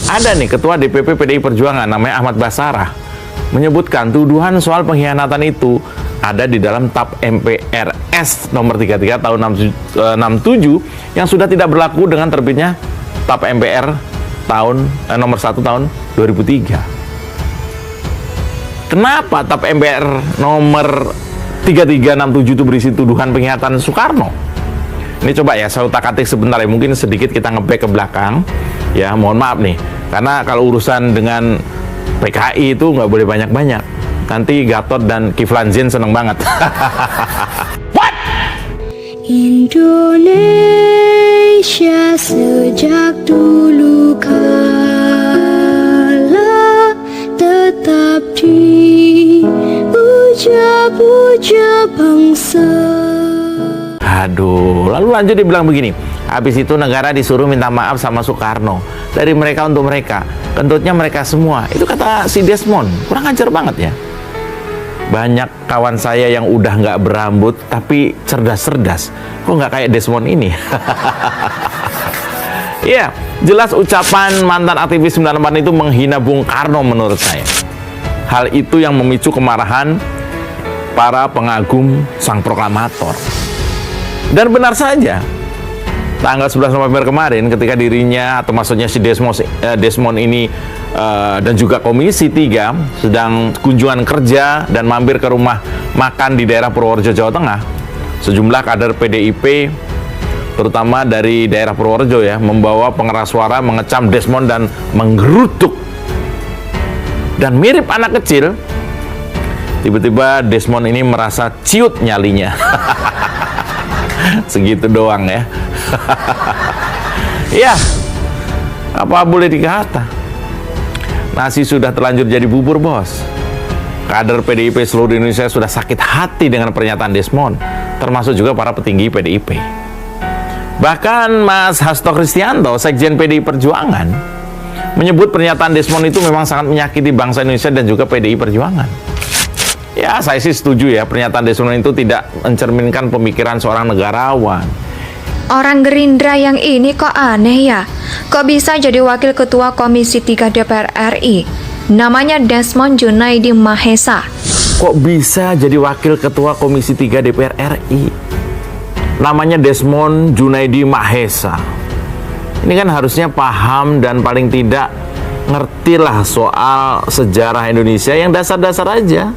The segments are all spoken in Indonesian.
Ada nih Ketua DPP PDI Perjuangan namanya Ahmad Basarah menyebutkan tuduhan soal pengkhianatan itu ada di dalam TAP MPRS nomor 33 tahun 67 yang sudah tidak berlaku dengan terbitnya TAP MPR nomor 1 tahun 2003. Kenapa TAP MPR nomor 3367 itu berisi tuduhan pengkhianatan Soekarno? Ini coba ya saya utak-atik sebentar ya, mungkin sedikit kita nge-back ke belakang ya, mohon maaf nih karena kalau urusan dengan PKI itu nggak boleh banyak-banyak, nanti Gatot dan Kiflan Zain seneng banget. What? Indonesia sejak dulu kala tetap dipuja-puja bangsa. Aduh, lalu lanjut dibilang begini, habis itu negara disuruh minta maaf sama Soekarno, dari mereka untuk mereka, kentutnya mereka semua. Itu kata si Desmond, kurang ajar banget ya. Banyak kawan saya yang udah nggak berambut tapi cerdas-cerdas, kok nggak kayak Desmond ini. Iya, jelas ucapan mantan aktivis 98 itu menghina Bung Karno menurut saya. Hal itu yang memicu kemarahan para pengagum sang proklamator. Dan benar saja, tanggal 11 November kemarin ketika dirinya, atau maksudnya si Desmond ini dan juga Komisi 3 sedang kunjungan kerja dan mampir ke rumah makan di daerah Purworejo, Jawa Tengah, sejumlah kader PDIP terutama dari daerah Purworejo ya, membawa pengeras suara mengecam Desmond dan menggerutuk. Dan mirip anak kecil, tiba-tiba Desmond ini merasa ciut nyalinya. Segitu doang ya. Ya, apa boleh dikata, nasi sudah terlanjur jadi bubur, bos. Kader PDIP seluruh Indonesia sudah sakit hati dengan pernyataan Desmond, termasuk juga para petinggi PDIP. Bahkan Mas Hasto Kristianto, Sekjen PDI Perjuangan, menyebut pernyataan Desmond itu memang sangat menyakiti bangsa Indonesia dan juga PDI Perjuangan. Ya, saya sih setuju ya, pernyataan Desmond itu tidak mencerminkan pemikiran seorang negarawan. Orang Gerindra yang ini kok aneh ya? Kok bisa jadi wakil ketua Komisi 3 DPR RI? Namanya Desmond Junaidi Mahesa. Kok bisa jadi wakil ketua Komisi 3 DPR RI? Namanya Desmond Junaidi Mahesa. Ini kan harusnya paham dan paling tidak ngertilah soal sejarah Indonesia yang dasar-dasar aja.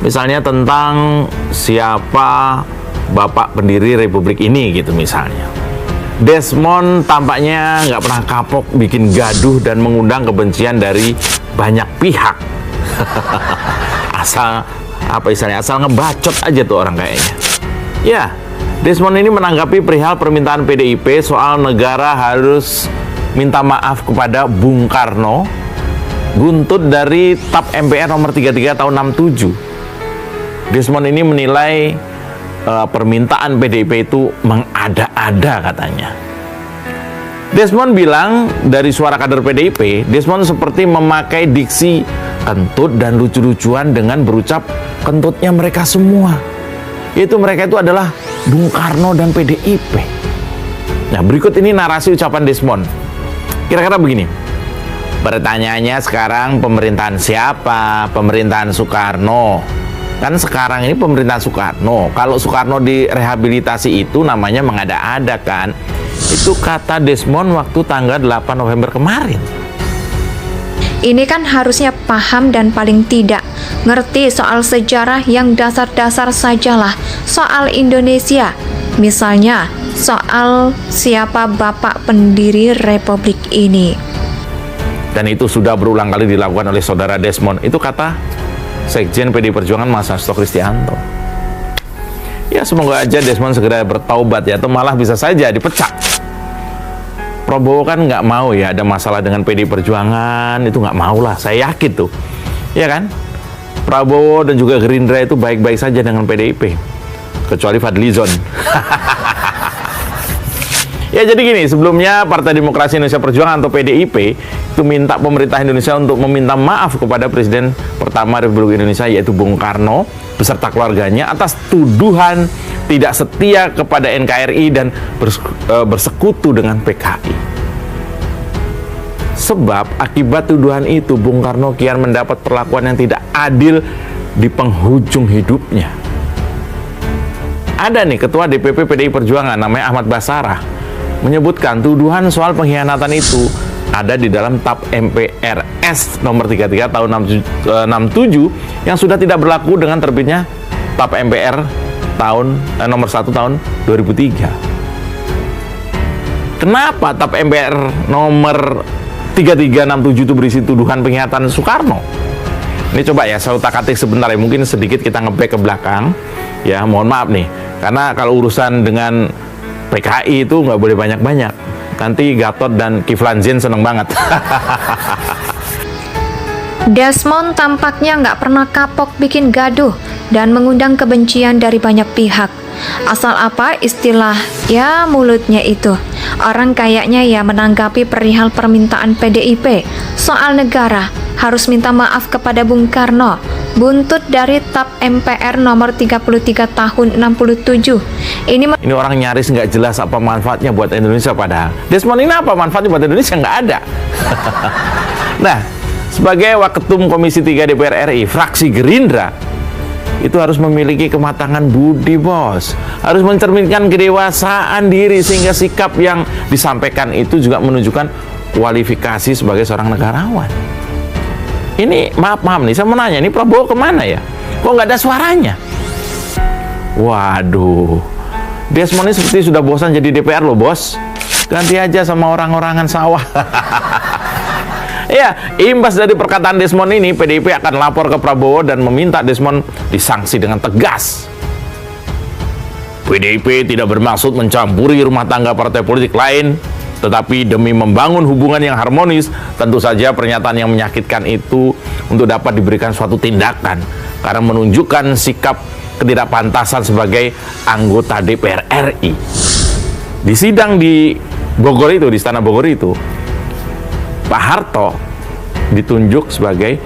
Misalnya tentang siapa bapak pendiri Republik ini gitu misalnya. Desmond tampaknya nggak pernah kapok bikin gaduh dan mengundang kebencian dari banyak pihak. Asal ngebacot aja tuh orang kayaknya. Ya, Desmond ini menanggapi perihal permintaan PDIP soal negara harus minta maaf kepada Bung Karno, buntut dari TAP MPR nomor 33 tahun 67. Desmond ini menilai permintaan PDIP itu mengada-ada katanya. Desmond bilang dari suara kader PDIP, Desmond seperti memakai diksi kentut dan lucu-lucuan dengan berucap kentutnya mereka semua. Yaitu mereka itu adalah Bung Karno dan PDIP. Nah, berikut ini narasi ucapan Desmond. Kira-kira begini. Pertanyaannya sekarang pemerintahan siapa? Pemerintahan Soekarno. Kan sekarang ini pemerintahan Soekarno. Kalau Soekarno direhabilitasi itu namanya mengada-ada kan. Itu kata Desmond waktu tanggal 8 November kemarin. Ini kan harusnya paham dan paling tidak ngerti soal sejarah yang dasar-dasar sajalah, soal Indonesia. Misalnya, soal siapa bapak pendiri Republik ini. Dan itu sudah berulang kali dilakukan oleh saudara Desmond. Itu kata Sekjen PDI Perjuangan Mas Hasto Kristianto. Ya, semoga aja Desmond segera bertaubat ya, atau malah bisa saja dipecat. Prabowo kan nggak mau ya ada masalah dengan PDI Perjuangan, itu nggak mau lah, saya yakin tuh, ya kan? Prabowo dan juga Gerindra itu baik-baik saja dengan PDIP, kecuali Fadlizon. Ya, jadi gini, sebelumnya Partai Demokrasi Indonesia Perjuangan atau PDIP itu minta pemerintah Indonesia untuk meminta maaf kepada Presiden pertama Republik Indonesia, yaitu Bung Karno beserta keluarganya atas tuduhan tidak setia kepada NKRI dan bersekutu dengan PKI. Sebab akibat tuduhan itu, Bung Karno kian mendapat perlakuan yang tidak adil di penghujung hidupnya. Ada nih Ketua DPP PDI Perjuangan namanya Ahmad Basarah menyebutkan tuduhan soal pengkhianatan itu ada di dalam TAP MPRS nomor 33 tahun 67 yang sudah tidak berlaku dengan terbitnya TAP MPR nomor 1 tahun 2003. Kenapa TAP MPR nomor 3367 itu berisi tuduhan pengkhianatan Soekarno? Ini coba ya saya utak-atik sebentar ya, mungkin sedikit kita nge-back ke belakang ya, mohon maaf nih, karena kalau urusan dengan PKI itu nggak boleh banyak-banyak, nanti Gatot dan Kiflan Zain seneng banget. Desmond tampaknya nggak pernah kapok bikin gaduh dan mengundang kebencian dari banyak pihak. Asal apa istilah ya mulutnya itu. Orang kayaknya ya menanggapi perihal permintaan PDIP soal negara harus minta maaf kepada Bung Karno buntut dari TAP MPR nomor 33 tahun 67. Ini orang nyaris nggak jelas apa manfaatnya buat Indonesia, padahal Desmond ini apa manfaatnya buat Indonesia? Nggak ada. Nah, sebagai Waketum Komisi 3 DPR RI, fraksi Gerindra itu harus memiliki kematangan budi, bos. Harus mencerminkan kedewasaan diri sehingga sikap yang disampaikan itu juga menunjukkan kualifikasi sebagai seorang negarawan. Ini maaf nih, saya mau nanya, ini Prabowo kemana ya? Kok nggak ada suaranya? Waduh, Desmond ini seperti sudah bosan jadi DPR loh, bos. Ganti aja sama orang-orangan sawah. Ya, imbas dari perkataan Desmond ini, PDIP akan lapor ke Prabowo dan meminta Desmond disanksi dengan tegas. PDIP tidak bermaksud mencampuri rumah tangga partai politik lain, tetapi demi membangun hubungan yang harmonis, tentu saja pernyataan yang menyakitkan itu untuk dapat diberikan suatu tindakan karena menunjukkan sikap ketidakpantasan sebagai anggota DPR RI. Di sidang di Bogor itu, di Istana Bogor itu, Pak Harto ditunjuk sebagai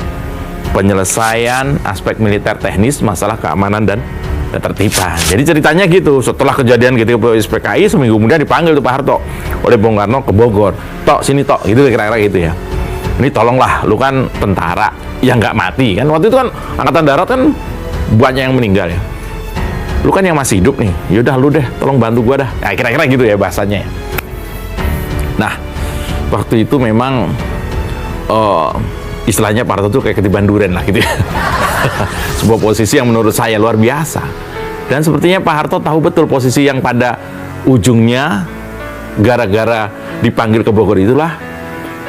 penyelesaian aspek militer teknis masalah keamanan dan ketertiban. Jadi ceritanya gitu, setelah kejadian gitu PKI, seminggu kemudian dipanggil tuh Pak Harto oleh Bung Karno ke Bogor. Tok, sini tok, gitu kira-kira gitu ya. Ini tolonglah, lu kan tentara yang nggak mati kan. Waktu itu kan Angkatan Darat kan banyak yang meninggal ya. Lu kan yang masih hidup nih, yaudah lu deh, tolong bantu gua dah. Ya, kira-kira gitu ya bahasanya ya. Nah, waktu itu memang istilahnya Pak Harto tuh kayak ketiban duren lah gitu ya. Sebuah posisi yang menurut saya luar biasa. Dan sepertinya Pak Harto tahu betul posisi yang pada ujungnya, gara-gara dipanggil ke Bogor itulah,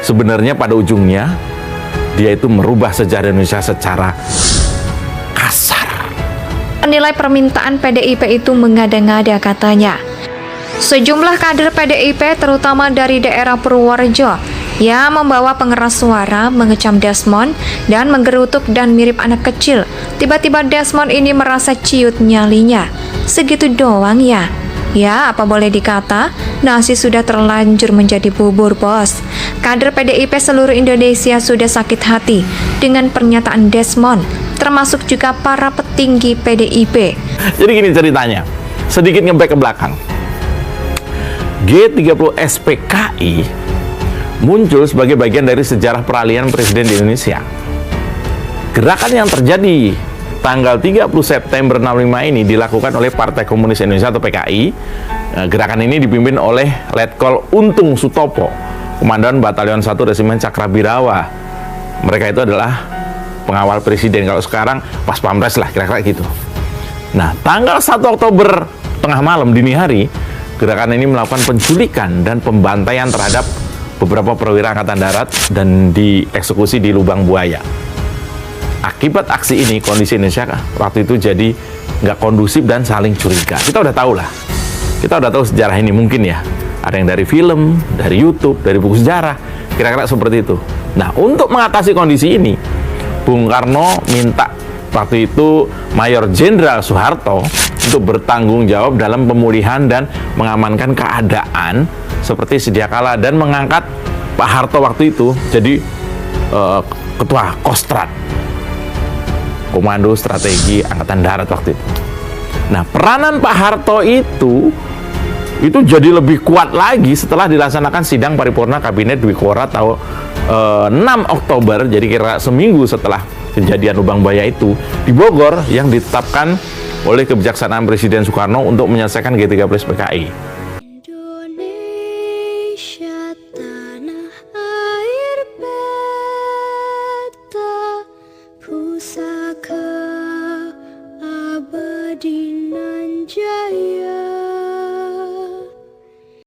sebenarnya pada ujungnya dia itu merubah sejarah Indonesia secara kasar. Nilai permintaan PDIP itu mengada-ngada katanya. Sejumlah kader PDIP terutama dari daerah Purworejo yang membawa pengeras suara mengecam Desmond dan menggerutuk dan mirip anak kecil. Tiba-tiba Desmond ini merasa ciut nyalinya. Segitu doang ya? Ya, apa boleh dikata, nasi sudah terlanjur menjadi bubur, bos. Kader PDIP seluruh Indonesia sudah sakit hati dengan pernyataan Desmond, termasuk juga para petinggi PDIP. Jadi gini ceritanya, sedikit nge-back ke belakang. G30 SPKI muncul sebagai bagian dari sejarah peralihan presiden di Indonesia. Gerakan yang terjadi tanggal 30 September 65 ini dilakukan oleh Partai Komunis Indonesia atau PKI. Gerakan ini dipimpin oleh Letkol Untung Sutopo, Komandan Batalion 1 Resimen Cakrabirawa. Mereka itu adalah pengawal presiden, kalau sekarang pas Pampres lah kira-kira gitu. Nah, tanggal 1 Oktober tengah malam dini hari, gerakan ini melakukan penculikan dan pembantaian terhadap beberapa perwira Angkatan Darat dan dieksekusi di Lubang Buaya. Akibat aksi ini, kondisi Indonesia waktu itu jadi nggak kondusif dan saling curiga. Kita udah tahu lah, kita udah tahu sejarah ini mungkin ya. Ada yang dari film, dari YouTube, dari buku sejarah, kira-kira seperti itu. Nah, untuk mengatasi kondisi ini, Bung Karno minta waktu itu Mayor Jenderal Soeharto untuk bertanggung jawab dalam pemulihan dan mengamankan keadaan seperti sedia kala dan mengangkat Pak Harto waktu itu jadi Ketua Kostrad, Komando Strategi Angkatan Darat waktu itu. Nah, peranan Pak Harto itu jadi lebih kuat lagi setelah dilaksanakan sidang paripurna Kabinet Dwikora tahun 6 Oktober, jadi kira seminggu setelah kejadian lubang buaya itu, di Bogor yang ditetapkan oleh kebijaksanaan Presiden Soekarno untuk menyelesaikan G13 PKI.